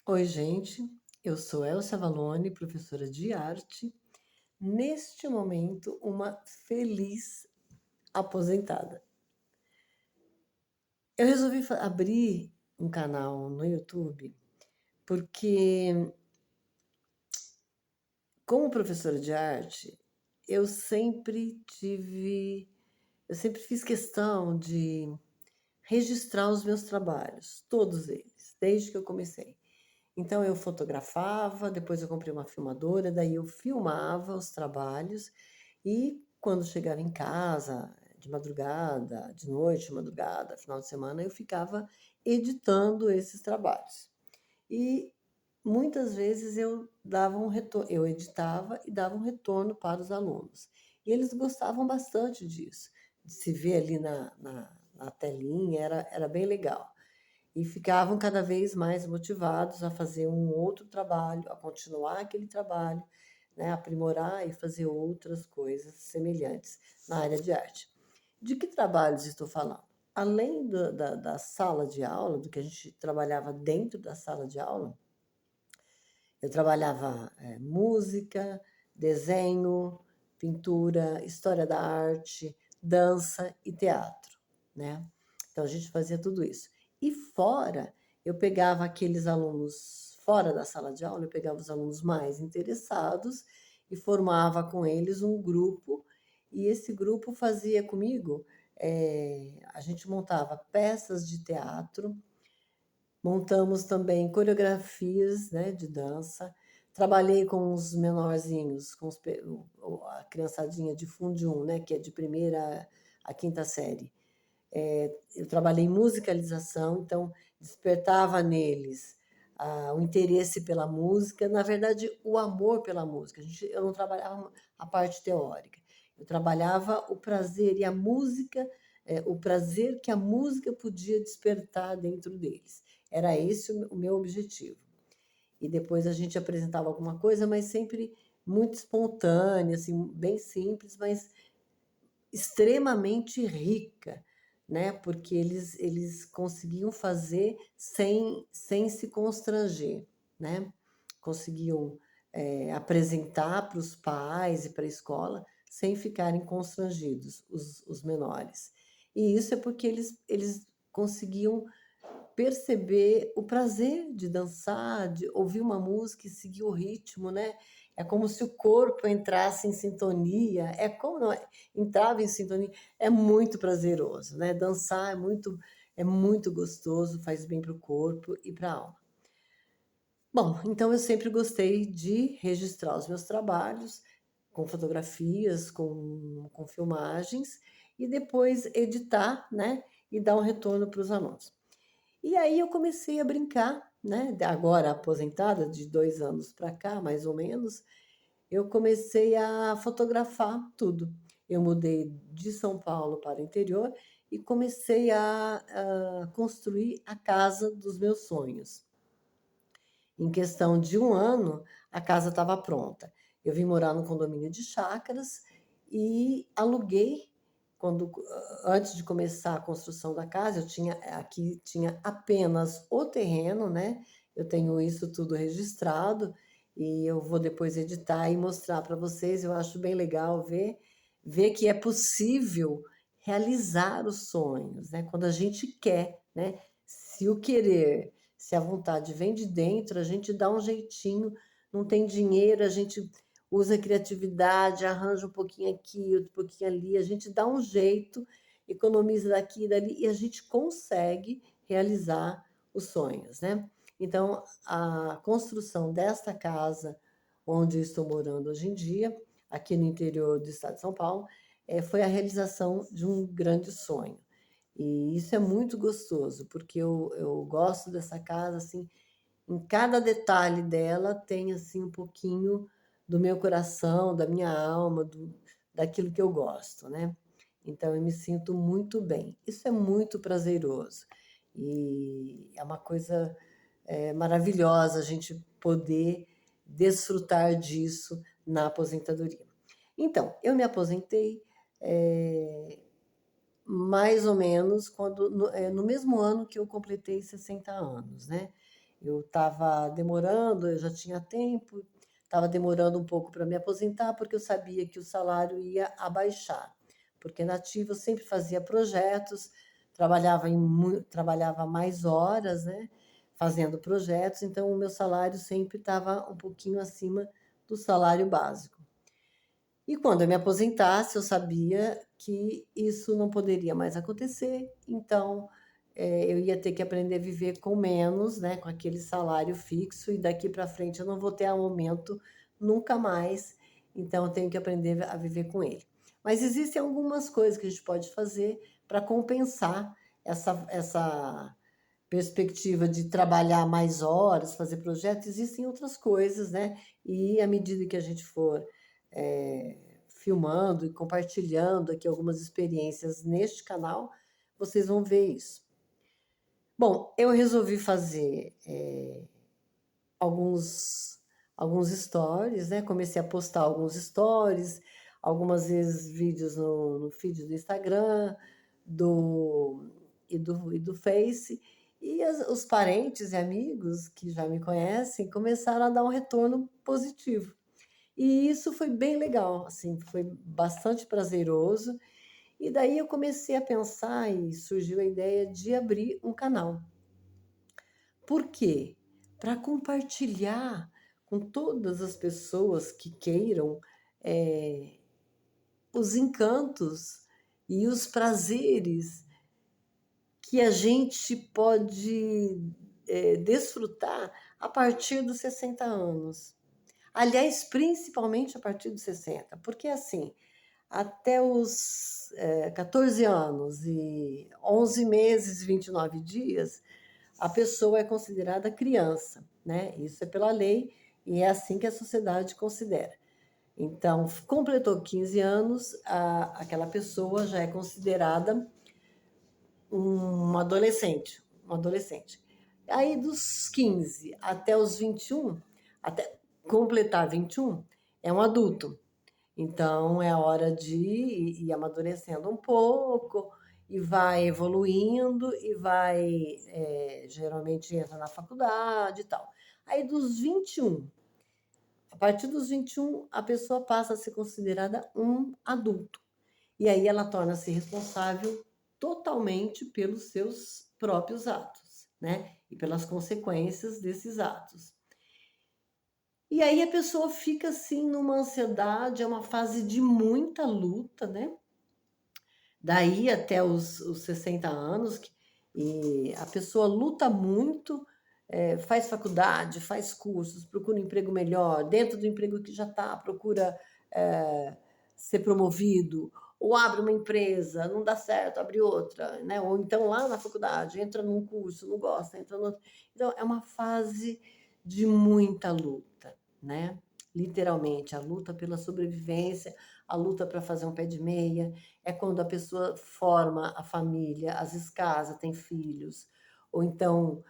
Oi, gente. Eu sou Elsa Valone, professora de arte. Neste momento, uma feliz aposentada. Eu resolvi abrir um canal no YouTube porque, como professora de arte, eu sempre tive, eu sempre fiz questão de registrar os meus trabalhos, todos eles, desde que eu comecei. Então eu fotografava, depois eu comprei uma filmadora, daí eu filmava os trabalhos e quando chegava em casa, de madrugada, de noite, de madrugada, final de semana, eu ficava editando esses trabalhos. E muitas vezes eu dava um retorno, eu editava e dava um retorno para os alunos. E eles gostavam bastante disso, de se ver ali na telinha, era bem legal e ficavam cada vez mais motivados a fazer um outro trabalho, a continuar aquele trabalho, né, aprimorar e fazer outras coisas semelhantes na área de arte. De que trabalhos estou falando? Além da sala de aula, do que a gente trabalhava dentro da sala de aula, eu trabalhava música, desenho, pintura, história da arte, dança e teatro, né? Então a gente fazia tudo isso. E fora, eu pegava aqueles alunos fora da sala de aula, eu pegava os alunos mais interessados e formava com eles um grupo, e esse grupo fazia comigo, a gente montava peças de teatro. Montamos também coreografias, né, de dança. Trabalhei com os menorzinhos, com a criançadinha de Fundi 1, né, que é de primeira a quinta série. Eu trabalhei em musicalização, então despertava neles o interesse pela música, na verdade, o amor pela música. Eu não trabalhava a parte teórica, eu trabalhava o prazer e a música, o prazer que a música podia despertar dentro deles. Era esse o meu objetivo. E depois a gente apresentava alguma coisa, mas sempre muito espontânea, assim, bem simples, mas extremamente rica, né? Porque eles conseguiam fazer sem se constranger, né? Conseguiam apresentar para os pais e para a escola sem ficarem constrangidos, os menores. E isso é porque eles conseguiam perceber o prazer de dançar, de ouvir uma música e seguir o ritmo, né? É como se o corpo entrasse em sintonia, é como não, entrava em sintonia, é muito prazeroso, né? Dançar é muito gostoso, faz bem para o corpo e para a alma. Bom, então eu sempre gostei de registrar os meus trabalhos com fotografias, com filmagens e depois editar, né? E dar um retorno para os alunos. E aí eu comecei a brincar, né? Agora aposentada, de 2 anos para cá, mais ou menos, eu comecei a fotografar tudo. Eu mudei de São Paulo para o interior e comecei a construir a casa dos meus sonhos. Em questão de 1 ano, a casa estava pronta. Eu vim morar no condomínio de chácaras e aluguei quando antes de começar a construção da casa, eu tinha aqui tinha apenas o terreno, né? Eu tenho isso tudo registrado e eu vou depois editar e mostrar para vocês. Eu acho bem legal ver que é possível realizar os sonhos, né? Quando a gente quer, né? Se o querer, se a vontade vem de dentro, a gente dá um jeitinho, não tem dinheiro, a gente usa a criatividade, arranja um pouquinho aqui, outro pouquinho ali, a gente dá um jeito, economiza daqui e dali e a gente consegue realizar os sonhos, né? Então, a construção desta casa, onde eu estou morando hoje em dia, aqui no interior do estado de São Paulo, foi a realização de um grande sonho. E isso é muito gostoso, porque eu gosto dessa casa, assim, em cada detalhe dela tem, assim, um pouquinho do meu coração, da minha alma, daquilo que eu gosto, né? Então eu me sinto muito bem. Isso é muito prazeroso e é uma coisa maravilhosa a gente poder desfrutar disso na aposentadoria. Então, eu me aposentei mais ou menos no mesmo ano que eu completei 60 anos, né? Eu estava demorando, eu já tinha tempo, estava demorando um pouco para me aposentar, porque eu sabia que o salário ia abaixar. Porque na ativa eu sempre fazia projetos, trabalhava mais horas, né? Fazendo projetos, então o meu salário sempre estava um pouquinho acima do salário básico. E quando eu me aposentasse, eu sabia que isso não poderia mais acontecer, então eu ia ter que aprender a viver com menos, né, com aquele salário fixo, e daqui para frente eu não vou ter aumento nunca mais, então eu tenho que aprender a viver com ele. Mas existem algumas coisas que a gente pode fazer para compensar essa perspectiva de trabalhar mais horas, fazer projetos, existem outras coisas, né? E à medida que a gente for é, filmando e compartilhando aqui algumas experiências neste canal, vocês vão ver isso. Bom, eu resolvi fazer alguns, alguns stories, né? Comecei a postar alguns stories, algumas vezes vídeos no feed do Instagram, e do Face. E os parentes e amigos que já me conhecem começaram a dar um retorno positivo. E isso foi bem legal, assim, foi bastante prazeroso. E daí eu comecei a pensar e surgiu a ideia de abrir um canal. Por quê? Para compartilhar com todas as pessoas que queiram eh, os encantos e os prazeres que a gente pode desfrutar a partir dos 60 anos. Aliás, principalmente a partir dos 60, porque assim, até os 14 anos e 11 meses e 29 dias, a pessoa é considerada criança, né? Isso é pela lei e é assim que a sociedade considera. Então, completou 15 anos, aquela pessoa já é considerada um adolescente. Aí, dos 15 até os 21, até completar 21, é um adulto. Então, é a hora de ir amadurecendo um pouco e vai evoluindo e vai, geralmente entra na faculdade e tal. Aí, dos 21, a partir dos 21, a pessoa passa a ser considerada um adulto. E aí ela torna-se responsável totalmente pelos seus próprios atos, né? E pelas consequências desses atos. E aí a pessoa fica assim numa ansiedade, é uma fase de muita luta, né? Daí até os 60 anos, e a pessoa luta muito, faz faculdade, faz cursos, procura um emprego melhor, dentro do emprego que já está, procura ser promovido, ou abre uma empresa, não dá certo, abre outra, né? Ou então lá na faculdade, entra num curso, não gosta, entra no outro. Então, é uma fase de muita luta, né? Literalmente, a luta pela sobrevivência, a luta para fazer um pé de meia, é quando a pessoa forma a família, às vezes casa, tem filhos, ou então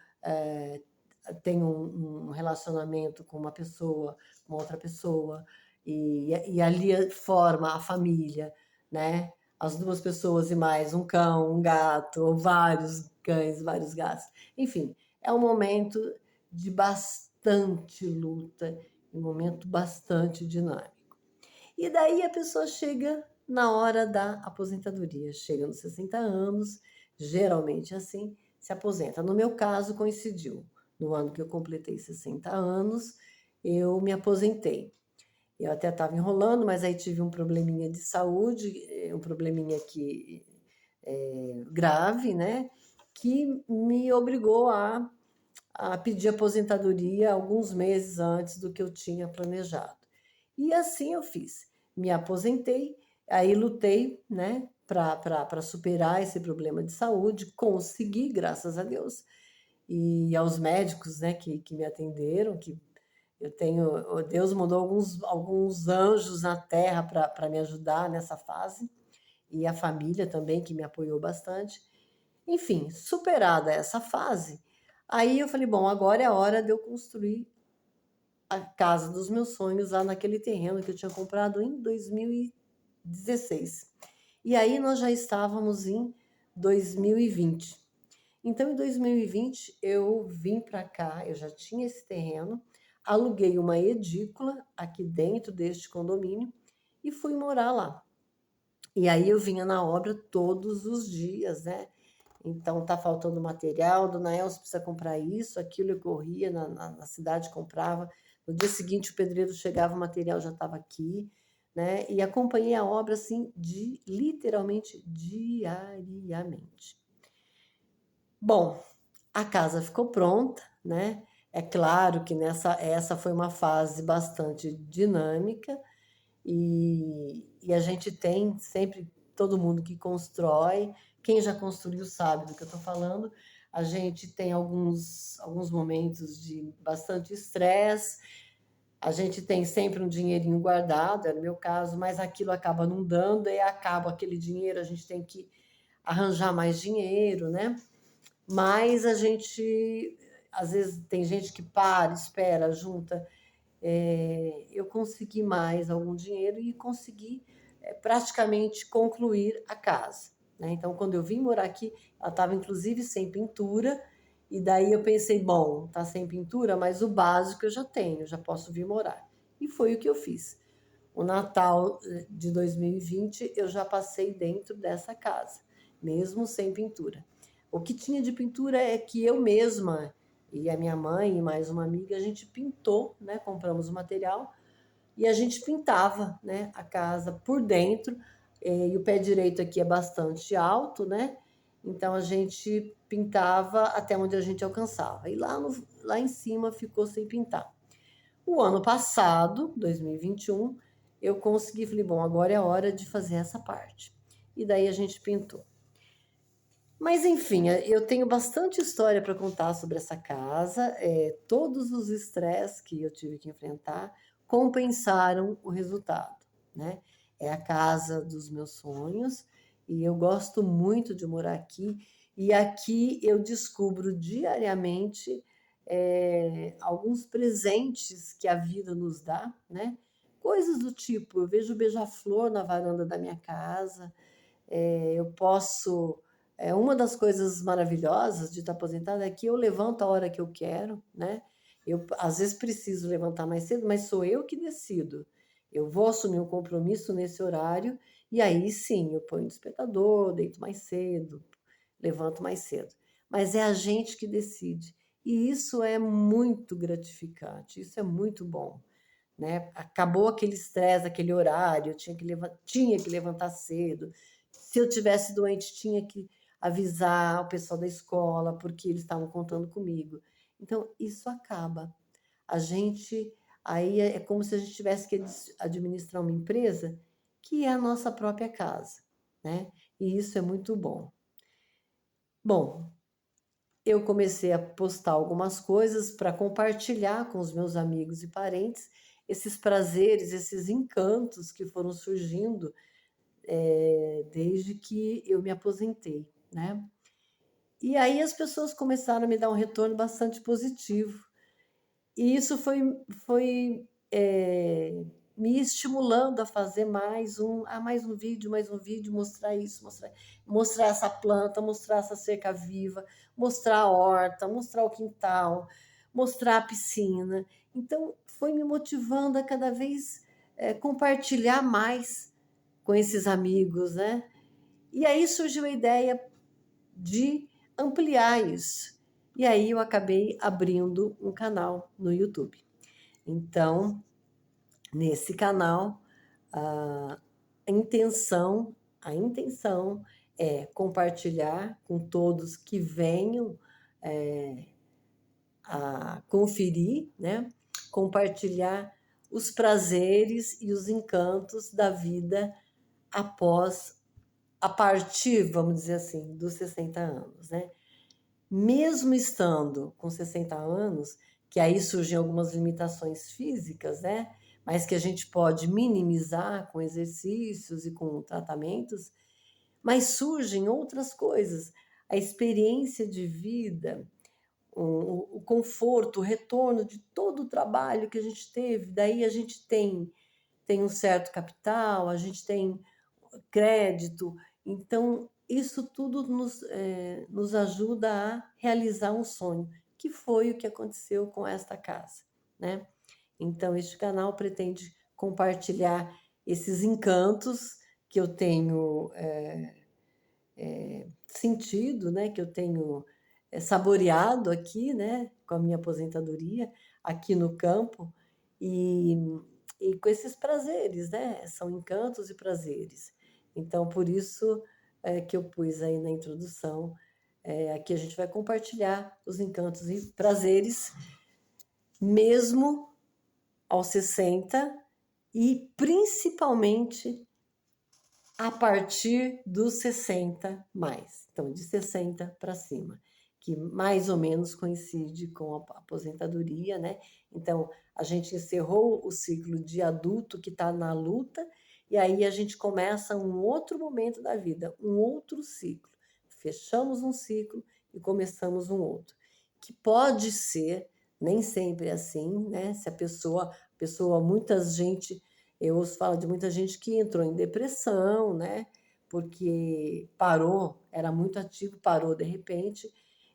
tem um relacionamento com uma pessoa, com outra pessoa, e ali forma a família, né? As duas pessoas e mais um cão, um gato, ou vários cães, vários gatos. Enfim, é um momento de bastante luta, um momento bastante dinâmico. E daí a pessoa chega na hora da aposentadoria, chega nos 60 anos, geralmente assim, se aposenta. No meu caso, coincidiu. No ano que eu completei 60 anos, eu me aposentei. Eu até estava enrolando, mas aí tive um probleminha de saúde, um probleminha que grave, né? Que me obrigou a pedir aposentadoria alguns meses antes do que eu tinha planejado. E assim eu fiz. Me aposentei, aí lutei, né, para superar esse problema de saúde, consegui, graças a Deus, e aos médicos, né, que me atenderam, que eu tenho, Deus mandou alguns anjos na terra para me ajudar nessa fase, e a família também, que me apoiou bastante. Enfim, superada essa fase, aí eu falei, bom, agora é a hora de eu construir a casa dos meus sonhos lá naquele terreno que eu tinha comprado em 2016. E aí nós já estávamos em 2020. Então, em 2020, eu vim para cá, eu já tinha esse terreno, aluguei uma edícula aqui dentro deste condomínio e fui morar lá. E aí eu vinha na obra todos os dias, né? Então tá faltando material, dona Elza precisa comprar isso, aquilo, eu corria na cidade, comprava. No dia seguinte o pedreiro chegava, o material já estava aqui, né? E acompanhei a obra assim, literalmente diariamente. Bom, a casa ficou pronta, né? É claro que essa foi uma fase bastante dinâmica, e a gente tem sempre, todo mundo que constrói, quem já construiu sabe do que eu estou falando, a gente tem alguns momentos de bastante estresse, a gente tem sempre um dinheirinho guardado, era o meu caso, mas aquilo acaba não dando, e acaba aquele dinheiro, a gente tem que arranjar mais dinheiro, né? Mas a gente, às vezes, tem gente que para, espera, junta. Eu consegui mais algum dinheiro e consegui praticamente concluir a casa, né? Então, quando eu vim morar aqui, ela estava inclusive sem pintura, e daí eu pensei, bom, tá sem pintura, mas o básico eu já tenho, já posso vir morar. E foi o que eu fiz. O Natal de 2020 eu já passei dentro dessa casa, mesmo sem pintura. O que tinha de pintura é que eu mesma e a minha mãe e mais uma amiga, a gente pintou, né? Compramos o material e a gente pintava, né? A casa por dentro. E o pé direito aqui é bastante alto, né? Então a gente pintava até onde a gente alcançava. E lá em cima ficou sem pintar. O ano passado, 2021, eu consegui, falei, bom, agora é a hora de fazer essa parte. E daí a gente pintou. Mas enfim, eu tenho bastante história para contar sobre essa casa. Todos os estresses que eu tive que enfrentar compensaram o resultado, né? É a casa dos meus sonhos e eu gosto muito de morar aqui. E aqui eu descubro diariamente alguns presentes que a vida nos dá, né? Coisas do tipo, eu vejo beija-flor na varanda da minha casa, eu posso. Uma das coisas maravilhosas de estar aposentada é que eu levanto a hora que eu quero, né? Eu, às vezes, preciso levantar mais cedo, mas sou eu que decido. Eu vou assumir um compromisso nesse horário, e aí sim, eu ponho o despertador, deito mais cedo, levanto mais cedo. Mas é a gente que decide. E isso é muito gratificante, isso é muito bom, né? Acabou aquele estresse, aquele horário, tinha que levantar cedo. Se eu tivesse doente, tinha que avisar o pessoal da escola, porque eles estavam contando comigo. Então, isso acaba. A gente, aí é como se a gente tivesse que administrar uma empresa que é a nossa própria casa, né? E isso é muito bom. Bom, eu comecei a postar algumas coisas para compartilhar com os meus amigos e parentes esses prazeres, esses encantos que foram surgindo desde que eu me aposentei, né? E aí as pessoas começaram a me dar um retorno bastante positivo. E isso foi me estimulando a fazer mais um vídeo, mostrar isso, mostrar essa planta, mostrar essa cerca viva, mostrar a horta, mostrar o quintal, mostrar a piscina. Então, foi me motivando a cada vez compartilhar mais com esses amigos, né? E aí surgiu a ideia de ampliar isso. E aí eu acabei abrindo um canal no YouTube. Então, nesse canal, a intenção, a intenção é compartilhar com todos que venham a conferir, né? Compartilhar os prazeres e os encantos da vida após, a partir, vamos dizer assim, dos 60 anos, né? Mesmo estando com 60 anos, que aí surgem algumas limitações físicas, né? Mas que a gente pode minimizar com exercícios e com tratamentos, mas surgem outras coisas. A experiência de vida, o conforto, o retorno de todo o trabalho que a gente teve, daí a gente tem um certo capital, a gente tem crédito, então isso tudo nos ajuda a realizar um sonho, que foi o que aconteceu com esta casa, né? Então, este canal pretende compartilhar esses encantos que eu tenho sentido, né? Que eu tenho saboreado aqui, né? Com a minha aposentadoria, aqui no campo, e, e com esses prazeres, né? São encantos e prazeres. Então, por isso que eu pus aí na introdução, aqui a gente vai compartilhar os encantos e prazeres, mesmo aos 60 e principalmente a partir dos 60 mais. Então, de 60 para cima, que mais ou menos coincide com a aposentadoria, né? Então, a gente encerrou o ciclo de adulto que está na luta, e aí a gente começa um outro momento da vida, um outro ciclo. Fechamos um ciclo e começamos um outro, que pode ser, nem sempre é assim, né? Se a pessoa, muita gente, eu ouço falar de muita gente que entrou em depressão, né? Porque parou, era muito ativo, parou de repente.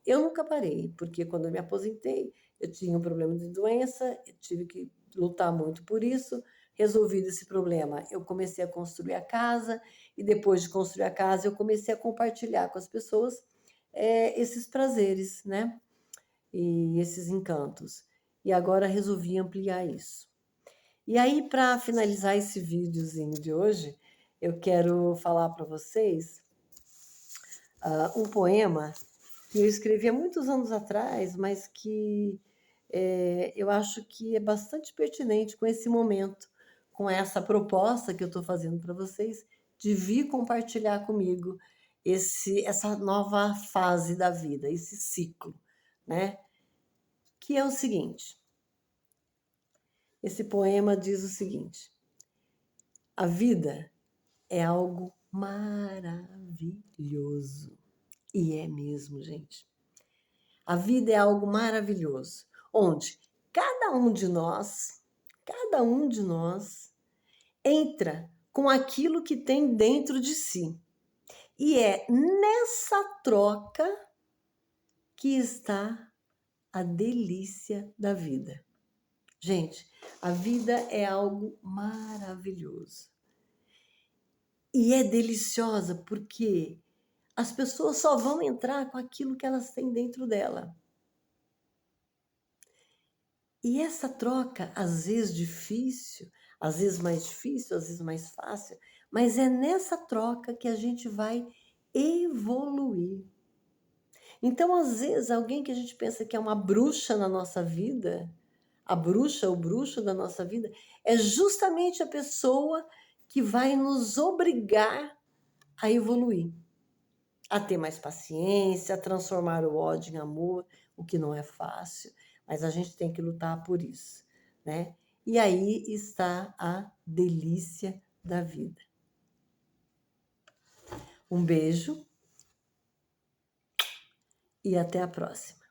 Eu nunca parei, porque quando eu me aposentei, eu tinha um problema de doença, eu tive que lutar muito por isso. Resolvido esse problema, eu comecei a construir a casa, e depois de construir a casa, eu comecei a compartilhar com as pessoas esses prazeres, né? E esses encantos. E agora resolvi ampliar isso. E aí, para finalizar esse videozinho de hoje, eu quero falar para vocês um poema que eu escrevi há muitos anos atrás, mas que eu acho que é bastante pertinente com esse momento, com essa proposta que eu estou fazendo para vocês, de vir compartilhar comigo essa nova fase da vida, esse ciclo, né? Que é o seguinte: esse poema diz o seguinte: a vida é algo maravilhoso. E é mesmo, gente. A vida é algo maravilhoso, onde cada um de nós entra com aquilo que tem dentro de si. E é nessa troca que está a delícia da vida. Gente, a vida é algo maravilhoso. E é deliciosa porque as pessoas só vão entrar com aquilo que elas têm dentro dela. E essa troca, às vezes difícil, às vezes mais difícil, às vezes mais fácil, mas é nessa troca que a gente vai evoluir. Então, às vezes, alguém que a gente pensa que é uma bruxa na nossa vida, a bruxa, o bruxo da nossa vida, é justamente a pessoa que vai nos obrigar a evoluir, a ter mais paciência, a transformar o ódio em amor, o que não é fácil, mas a gente tem que lutar por isso, né? E aí está a delícia da vida. Um beijo e até a próxima.